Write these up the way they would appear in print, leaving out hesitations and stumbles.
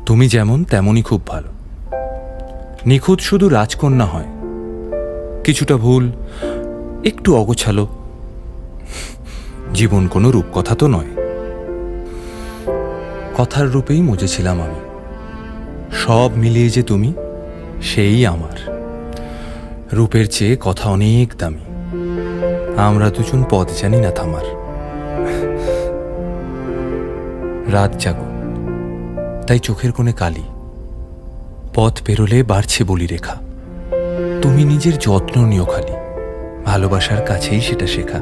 তুমি যেমন তেমনই খুব ভালো। নিখুঁত শুধু রাজকন্যা হয়, কিছুটা ভুল, একটু অগোছালো। জীবন কোনো রূপকথা তো নয়। কথার রূপেই মজেছিলাম আমি। সব মিলিয়ে যে তুমি, সেই আমার। রূপের চেয়ে কথা অনেক দামি। আমরা দুজন পথ জানি না থামার। রাত জাগো, তাই চোখের কোণে কালি। পথ পেরোলে বাড়ছে বলি রেখা। তুমি নিজের যত্ন নিও খালি, ভালোবাসার কাছেই সেটা শেখা।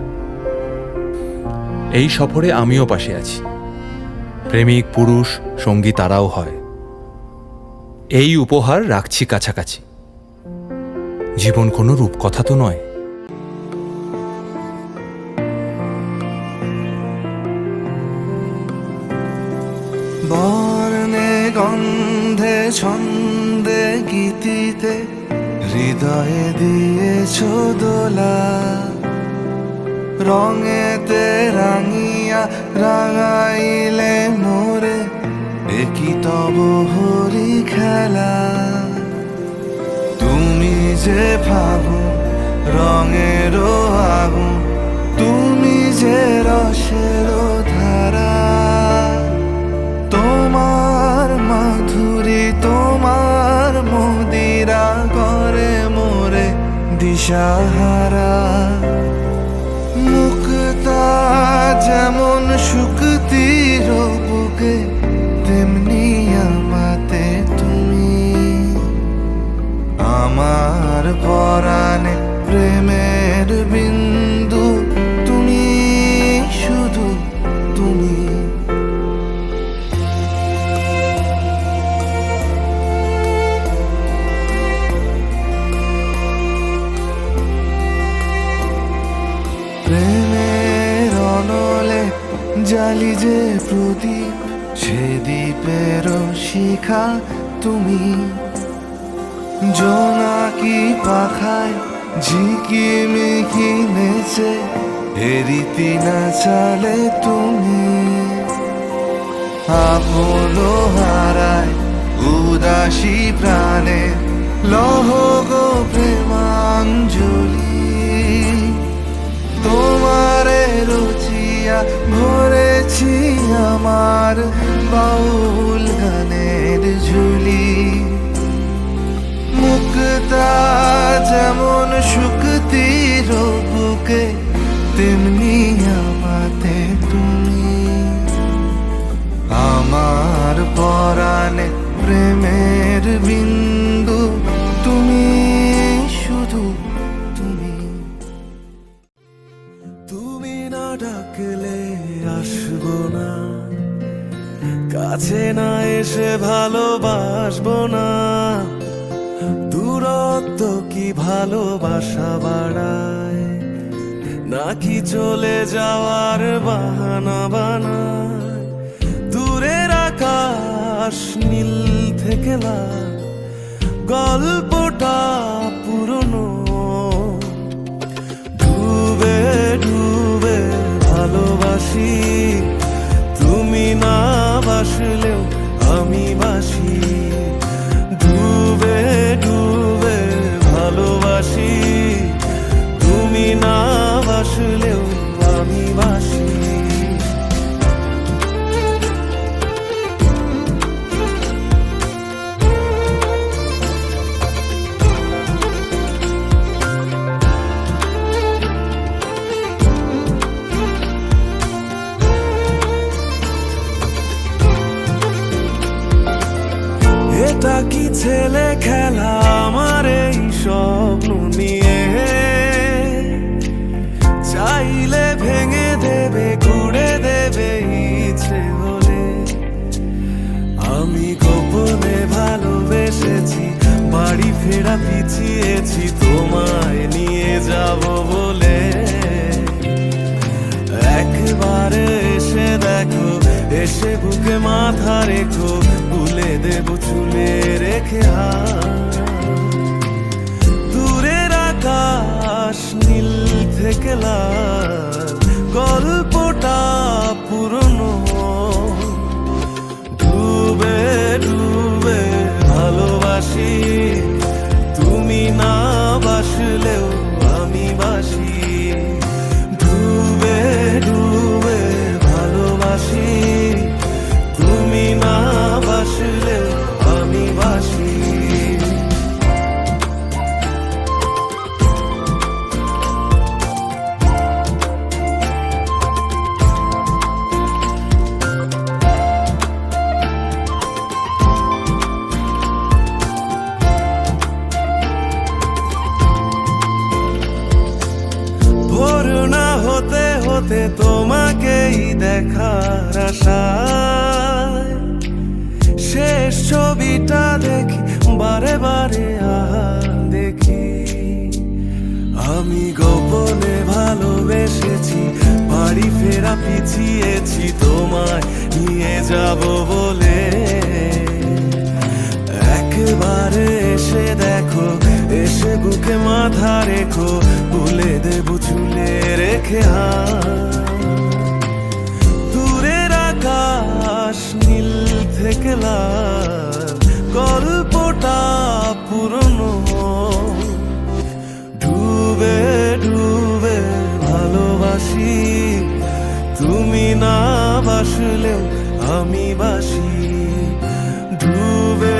এই সফরে আমিও পাশে আছি। প্রেমিক পুরুষ সঙ্গী তারাও হয়। এই উপহার রাখছি কাছাকাছি। জীবন কোনো রূপকথা তো নয়। বর্ণে গন্ধে ছন্দে গীতিতে হৃদয়ে দিয়েছ দোলা। রঙেতে রাঙিয়া রাঙাইলে মোরে, একই তব হরি খেলা। তুমি যে ফাগুন রঙেরও আগুন, তুমি যে রসেরও ধারা। তোমার মাধুরী তোমার মদিরা করে মোরে দিশাহারা। মুক্তা যেমন শুকতির বুকে, তেমনি আমাতে তুমি। আমার পরাণে প্রেমের বিন্দু, তুমি শুধু তুমি। প্রেমের অনলে জালি যে প্রদীপ, সে দ্বীপের শিখা তুমি। জোনাকি পাখায় ঝিকিমিকি নেচে, হেরিতি না চালে তুমি। আপন হারায় উদাসী প্রাণে, লহ গো প্রেমাঞ্জলি। তোমারে রচিয়া ভরেছি আমার বাউল গানের ঝুলি। মুক্তা যেমন শুকতির বুকে, তেমনি আমাতে তুমি। আমার পরাণে প্রেমের বিন্দু, তুমি শুধু তুমি। তুমি না ডাকলে আসবো না, কাছে না এসে ভালোবাসবো না। দূরত্ব কি ভালোবাসা বাড়ায়, নাকি চলে যাওয়ার বাহানা বানায়? দূরের আকাশ নীল থেকে লাল, গল্পটা পুরনো। ডুবে ডুবে ভালোবাসি, তুমি না বাসলেও আমি বাসি। ডুবে ডুবে ভালোবাসি, তুমি না বাসলেও আমি বাসি। এটা কি ছেলে খেলা আমার এই স্বপ্ন নিয়ে? চাইলে ভেঙে দেবে ঘুরে দেবে ইচ্ছে হলে। আমি গোপনে ভালোবেসেছি, বাড়ি ফেরা পিছিয়েছি তোমায় নিয়ে যাব বলে। একবারে এসে দেখো, এসে বুকে মাথা রেখো, ভুলে দেব চুলে রেখে হাত। দূরের আকাশ নীল থেকে লাল, গল্পটা পুরো তুমি না বাসলেও আমি বাসি, ডুবে ডুবে ভালোবাসি, তুমি না বাসলেও আমি বাসি। ভোর না হতে হতে তোমাকেই দেখার আশায় শেষ ছবিটা দেখি বারে বারে দেখি। আমি গোপনে ভালোবেসেছি, বাড়ি ফেরা পিছিয়েছি তোমায় নিয়ে যাব বলে। একবারে এসে দেখো, এসে বুকে মাথা রেখো, ভুলে দেবো চুলে রেখে দূরের আকাশ নীল থেকে লাল, গল্পটা পুরনো। ডুবে ডুবে ভালোবাসি, তুমি না বাসলেও আমি বাসি, ডুবে